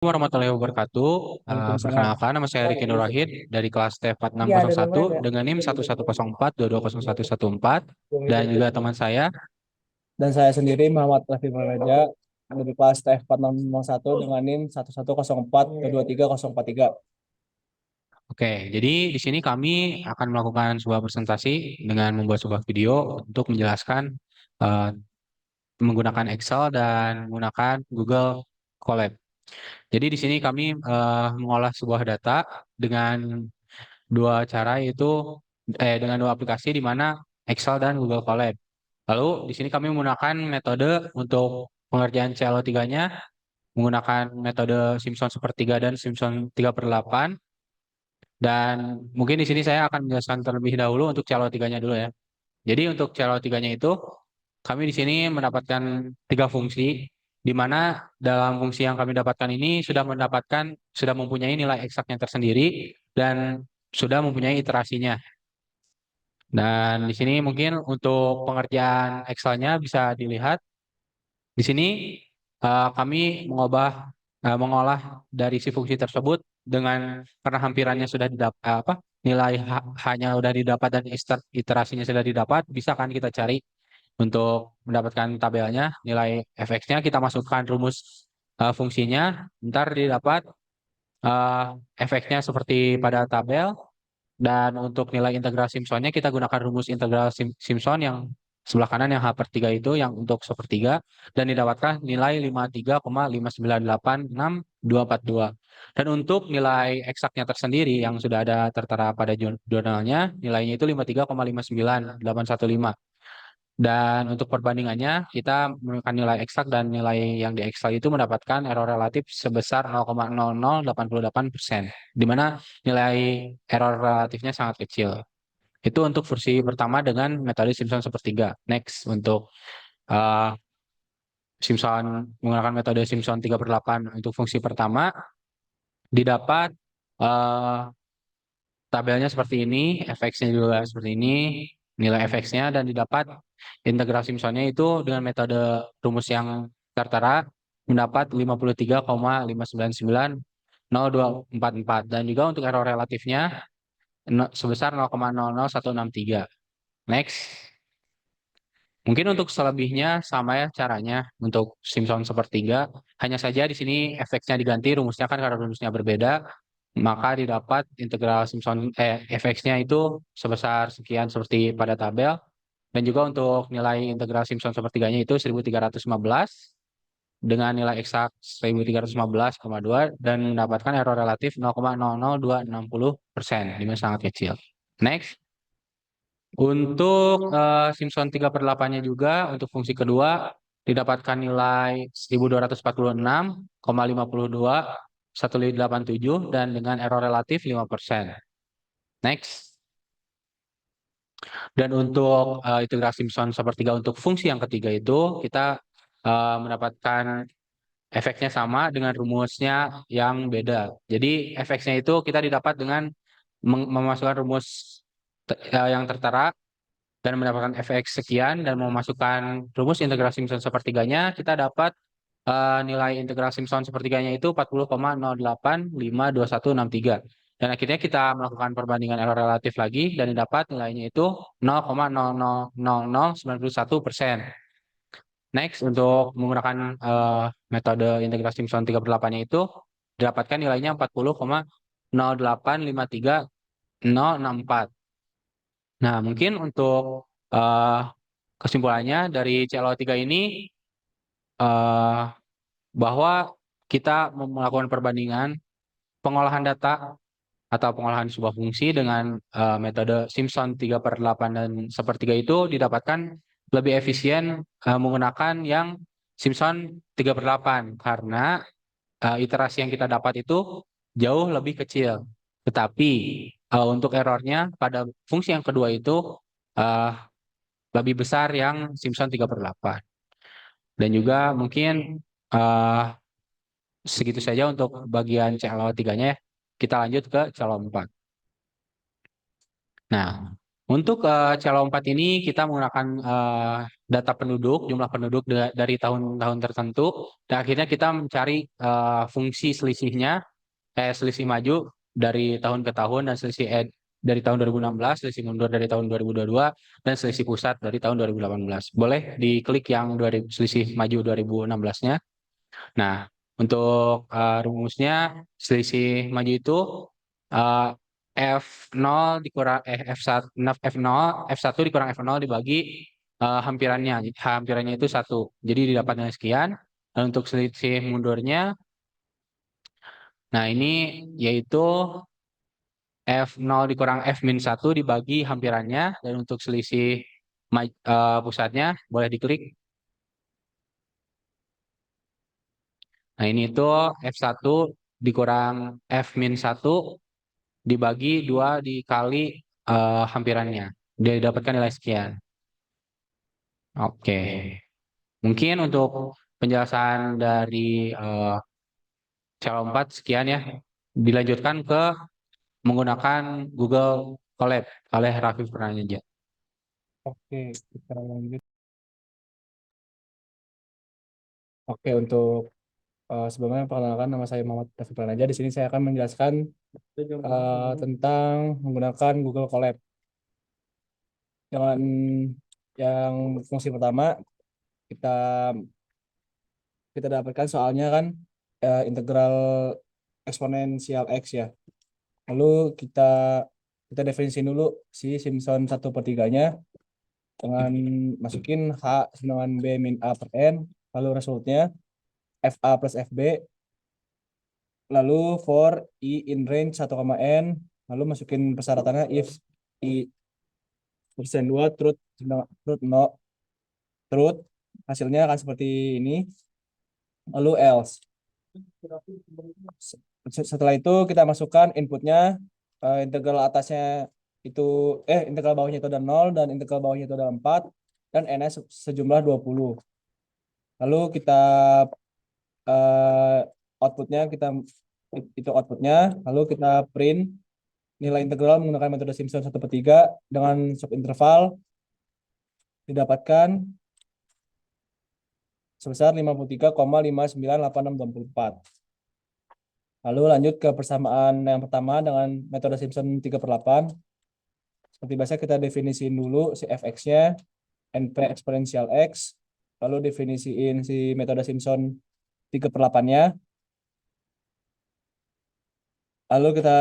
Warahmatullahi wabarakatuh. Waalaikumsalam. Perkenalkan, nama saya Riki Nur Wahid dari kelas Iya, ada T4601 lumayan nggak? dengan NIM 1104220114 dan juga teman saya. Dan saya sendiri Muhammad Rafi Praja dari kelas TF4601 dengan NIM 1104223043. Oke, jadi di sini kami akan melakukan sebuah presentasi dengan membuat sebuah video untuk menjelaskan eh, menggunakan Excel dan menggunakan Google Colab. Jadi di sini kami mengolah sebuah data dengan dua cara yaitu dengan dua aplikasi di mana Excel dan Google Colab. Lalu di sini kami menggunakan metode untuk pengerjaan CLO3-nya menggunakan metode Simpson sepertiga dan Simpson 3/8. Dan mungkin di sini saya akan menjelaskan terlebih dahulu untuk CLO3-nya dulu ya. Jadi untuk CLO3-nya itu kami di sini mendapatkan tiga fungsi di mana dalam fungsi yang kami dapatkan ini sudah mempunyai nilai eksaknya tersendiri dan sudah mempunyai iterasinya. Dan di sini mungkin untuk pengerjaan Excel-nya bisa dilihat. Di sini kami mengolah dari si fungsi tersebut dengan karena hampirannya sudah didapat nilai hanya sudah didapat dan iterasinya sudah didapat, bisa kan kita cari untuk mendapatkan tabelnya, nilai fx-nya kita masukkan rumus fungsinya, ntar didapat eh, fx-nya seperti pada tabel. Dan untuk nilai integral Simpsonnya kita gunakan rumus integral Simpson yang sebelah kanan yang H/3 itu yang untuk sepertiga dan didapatkan nilai 53,5986242. Dan untuk nilai eksaknya tersendiri yang sudah ada tertera pada jurnalnya, nilainya itu 53,59815. Dan untuk perbandingannya, kita menggunakan nilai eksak dan nilai yang di Excel itu mendapatkan error relatif sebesar 0,0088%, di mana nilai error relatifnya sangat kecil. Itu untuk versi pertama dengan metode Simpson sepertiga. Next, untuk uh, Simpson menggunakan metode Simpson 3/8 untuk fungsi pertama, didapat uh, tabelnya seperti ini, fx-nya juga seperti ini, nilai fx-nya dan didapat integral Simpsonnya itu dengan metode rumus yang tertera mendapat 53,5990244 dan juga untuk error relatifnya sebesar 0,00163. Next. Mungkin untuk selebihnya sama ya caranya untuk Simpson sepertiga. Hanya saja di sini fx-nya diganti, rumusnya kan karena rumusnya berbeda, maka didapat integral Simpson fx-nya itu sebesar sekian seperti pada tabel. Dan juga untuk nilai integral Simpson sepertiganya itu 1315 dengan nilai eksak 1315,2 dan mendapatkan error relatif 0,00260%, dimana sangat kecil. Next. Untuk Simpson 3/8-nya juga untuk fungsi kedua didapatkan nilai 1246,52 dan dengan error relatif 5%. Next. Dan untuk integral Simpson sepertiga untuk fungsi yang ketiga itu kita mendapatkan efeknya sama dengan rumusnya yang beda. Jadi efeknya itu kita didapat dengan memasukkan rumus yang tertera dan mendapatkan fx sekian dan memasukkan rumus integral Simpson sepertiganya, kita dapat nilai integral Simpson sepertiganya itu 40,0852163. Dan akhirnya kita melakukan perbandingan error relatif lagi dan didapat nilainya itu 0,000091%. Next, untuk menggunakan metode integral Simpson 3/8-nya itu didapatkan nilainya 40,0853064. Nah, mungkin untuk eh, kesimpulannya dari CLO3 ini eh, bahwa kita melakukan perbandingan pengolahan data atau pengolahan sebuah fungsi dengan metode Simpson 3/8 dan sepertiga itu didapatkan lebih efisien menggunakan yang Simpson 3/8 karena iterasi yang kita dapat itu jauh lebih kecil. Tetapi untuk errornya pada fungsi yang kedua itu eh, lebih besar yang Simpson 3/8. Dan juga mungkin eh, segitu saja untuk bagian CLO3-nya ya. Kita lanjut ke CLO4. Nah, untuk CLO4 ini kita menggunakan data penduduk, jumlah penduduk dari tahun-tahun tertentu, dan akhirnya kita mencari fungsi selisihnya, selisih maju dari tahun ke tahun, dan selisih dari tahun 2016, selisih mundur dari tahun 2022, dan selisih pusat dari tahun 2018. Boleh diklik yang selisih maju 2016-nya. Nah, untuk rumusnya selisih maju itu eh, F0 dikurang F1 F0 F1 dikurang F0 dibagi hampirannya. Hampirannya itu satu. Jadi didapat dengan sekian. Dan untuk selisih mundurnya, nah ini yaitu F0 dikurang F min 1 dibagi hampirannya. Dan untuk selisih pusatnya boleh diklik. Nah ini itu F1 dikurang F min 1 dibagi 2 dikali hampirannya. Dia dapatkan nilai sekian. Oke. Mungkin untuk penjelasan dari Celo 4 sekian ya. Dilanjutkan ke menggunakan Google Colab oleh Raffi Purnaja. Oke, kita lanjut. Oke, untuk sebelumnya perkenalkan nama saya Muhammad Taufik Pranaja. Di sini saya akan menjelaskan tentang menggunakan Google Colab. Dengan yang fungsi pertama kita kita dapatkan soalnya kan integral eksponensial x ya. Lalu kita kita definisi dulu si Simpson 1/3-nya dengan masukin H sama dengan B min A per N. Lalu resultnya FA plus FB. Lalu for I in range 1, N. Lalu masukin persyaratannya if I persen 2 truth, truth no, truth. Hasilnya akan seperti ini. Lalu else. Setelah itu kita masukkan inputnya, integral atasnya itu integral bawahnya itu ada 0 dan integral bawahnya itu ada 4 dan n sejumlah 20. Lalu kita outputnya kita itu outputnya, lalu kita print nilai integral menggunakan metode Simpson 1/3 dengan subinterval didapatkan sebesar 53,598624. Lalu lanjut ke persamaan yang pertama dengan metode Simpson 3/8. Seperti biasa kita definisiin dulu si fx-nya, np eksponensial x, lalu definisiin si metode Simpson 3/8-nya. Lalu kita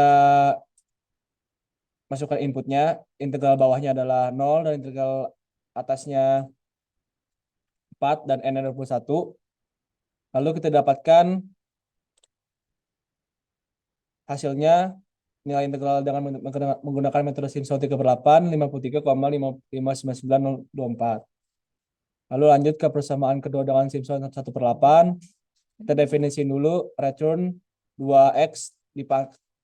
masukkan inputnya, integral bawahnya adalah 0 dan integral atasnya 4 dan n 21. Lalu kita dapatkan hasilnya nilai integral dengan menggunakan metode Simpson 3/8 53,55994. Lalu lanjut ke persamaan kedua dengan Simpson 1/8. Kita definisi dulu return 2x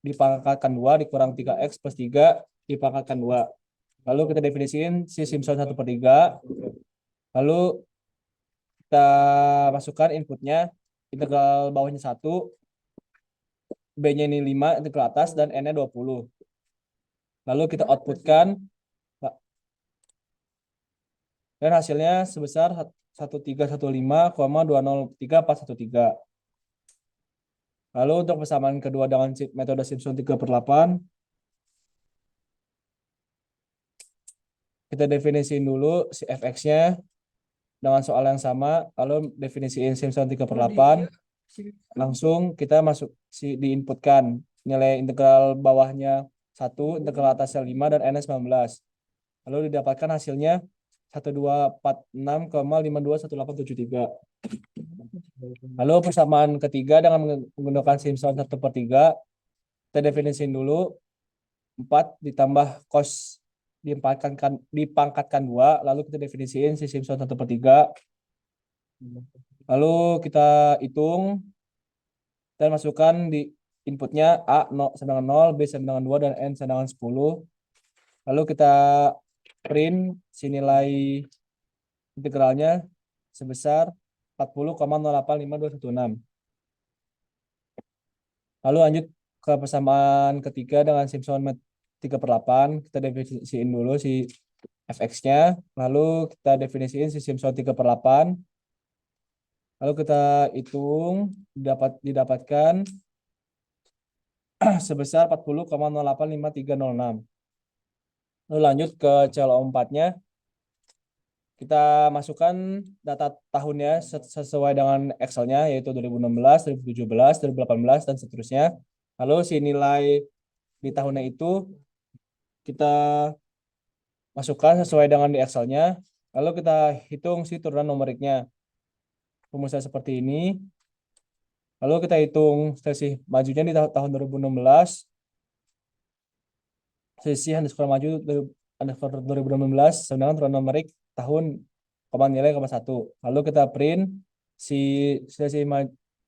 dipangkatkan 2 dikurang 3x plus 3 dipangkatkan 2. Lalu kita definisiin si Simpson 1/3. Lalu kita masukkan inputnya, integral bawahnya 1, B-nya ini 5 integral atas dan N-nya 20. Lalu kita outputkan dan hasilnya sebesar 1315,203,413. Lalu untuk persamaan kedua dengan metode Simpson 3/8, kita definisiin dulu si fx-nya dengan soal yang sama, lalu definisiin Simpson 3/8. Langsung kita masuk diinputkan nilai integral bawahnya 1, integral atasnya 5 dan n 19. Lalu didapatkan hasilnya 1246,521873. Lalu persamaan ketiga dengan menggunakan Simpson 1/3, kita definisiin dulu 4 ditambah cos dipangkatkan 2, lalu kita definisiin si Simpson 1/3. Lalu kita hitung dan masukkan di inputnya A 0 sama dengan 0, B sama dengan 2, dan N sama dengan 10. Lalu kita print si nilai integralnya sebesar 40,085216. Lalu lanjut ke persamaan ketiga dengan Simpson 3/8. Kita definisiin dulu si fx-nya, lalu kita definisiin sistem SOA 3/8, lalu kita hitung didapatkan sebesar 40,085306. Lalu lanjut ke CLO4-nya, kita masukkan data tahunnya sesuai dengan Excel-nya, yaitu 2016, 2017, 2018, dan seterusnya. Lalu si nilai di tahunnya itu kita masukkan sesuai dengan di Excel-nya. Lalu kita hitung si turunan numeriknya. Rumusnya seperti ini. Lalu kita hitung selisih majunya di tahun 2016. Selisih underscore maju underscore 2016 sama dengan turunan numerik tahun koma nilai koma satu. Lalu kita print si selisih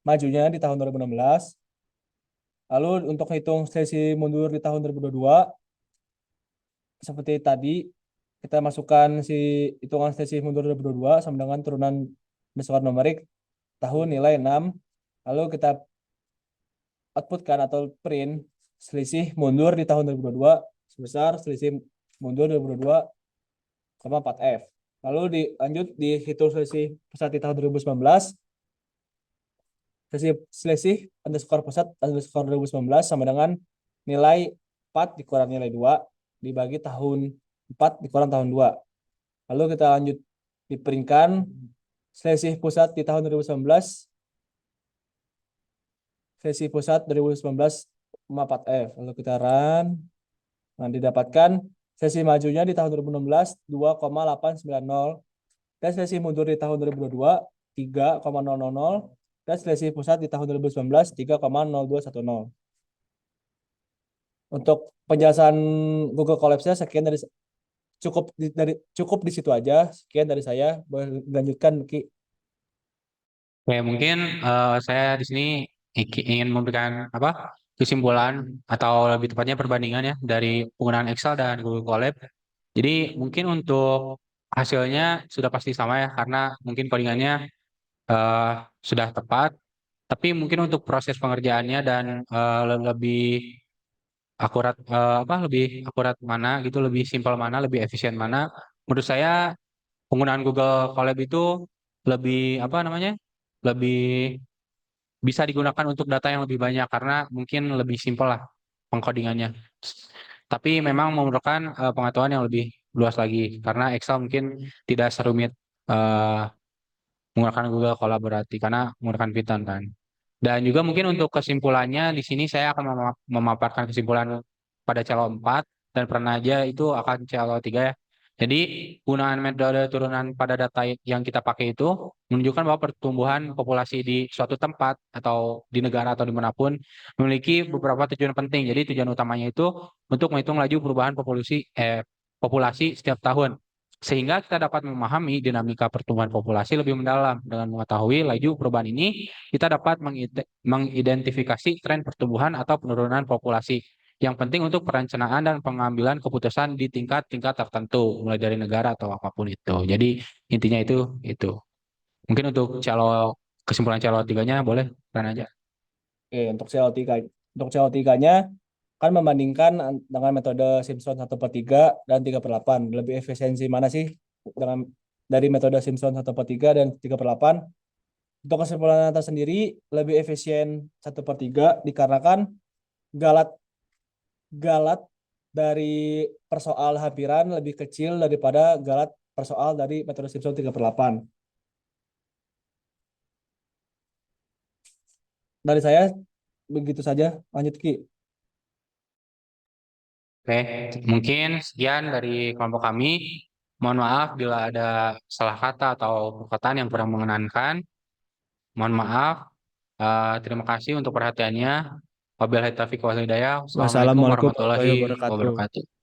majunya di tahun 2016. Lalu untuk hitung selisih mundur di tahun 2022, seperti tadi, kita masukkan si hitungan selisih mundur 2022 sama dengan turunan underscore numerik tahun nilai 6. Lalu kita outputkan atau print selisih mundur di tahun 2022 sebesar selisih mundur 2022, 4F. Lalu dilanjut dihitung selisih pusat di tahun 2019. Selisih underscore pusat underscore 2019 sama dengan nilai 4 dikurang nilai 2 dibagi tahun 4 dikurang tahun 2. Lalu kita lanjut diperingkan selisih pusat di tahun 2019, selisih pusat 2019 4F. Lalu kita run. Nah, didapatkan sesi majunya di tahun 2016 2,890 dan sesi mundur di tahun 2022 3,000 dan sesi pusat di tahun 2019 3,0210. Untuk penjelasan Google Collapse-nya sekian cukup di situ aja. Sekian dari saya. Boleh dilanjutkan, Ki. Oke, mungkin saya di sini ingin memberikan apa kesimpulan atau lebih tepatnya perbandingan ya dari penggunaan Excel dan Google Colab. Jadi mungkin untuk hasilnya sudah pasti sama ya karena mungkin codingannya eh, sudah tepat. Tapi mungkin untuk proses pengerjaannya dan lebih akurat lebih akurat mana gitu, lebih simpel mana, lebih efisien mana. Menurut saya penggunaan Google Colab itu lebih apa namanya? Lebih bisa digunakan untuk data yang lebih banyak karena mungkin lebih simpel lah pengkodingannya. Tapi memang memerlukan pengetahuan yang lebih luas lagi karena Excel mungkin tidak serumit eh, menggunakan Google Kolaborati karena menggunakan Python kan. Dan juga mungkin untuk kesimpulannya di sini saya akan memaparkan kesimpulan pada calo 4 dan Pranaja itu akan calo 3 ya. Jadi penggunaan metode turunan pada data yang kita pakai itu menunjukkan bahwa pertumbuhan populasi di suatu tempat atau di negara atau dimanapun memiliki beberapa tujuan penting. Jadi tujuan utamanya itu untuk menghitung laju perubahan populasi setiap tahun. Sehingga kita dapat memahami dinamika pertumbuhan populasi lebih mendalam. Dengan mengetahui laju perubahan ini, kita dapat mengidentifikasi tren pertumbuhan atau penurunan populasi yang penting untuk perencanaan dan pengambilan keputusan di tingkat-tingkat tertentu, mulai dari negara atau apapun itu. Jadi intinya itu. Mungkin untuk kesimpulan calo tiganya boleh kan aja. Oke, untuk CO3-nya kan membandingkan dengan metode Simpson 1/3 dan 3/8. Lebih efisiensi mana sih dengan dari metode Simpson 1/3 dan 3/8? Untuk kesimpulan atas sendiri lebih efisien 1/3 dikarenakan galat galat dari persoal hampiran lebih kecil daripada galat persoal dari metode Simpson 3/8. Dari saya begitu saja. Lanjut, Ki. Oke, mungkin sekian dari kelompok kami. Mohon maaf bila ada salah kata atau perkataan yang kurang mengenankan. Mohon maaf. Terima kasih untuk perhatiannya. Wabillahi taufiq wal hidayah. Assalamualaikum Wassalamualaikum warahmatullahi warahmatullahi wabarakatuh. wabarakatuh.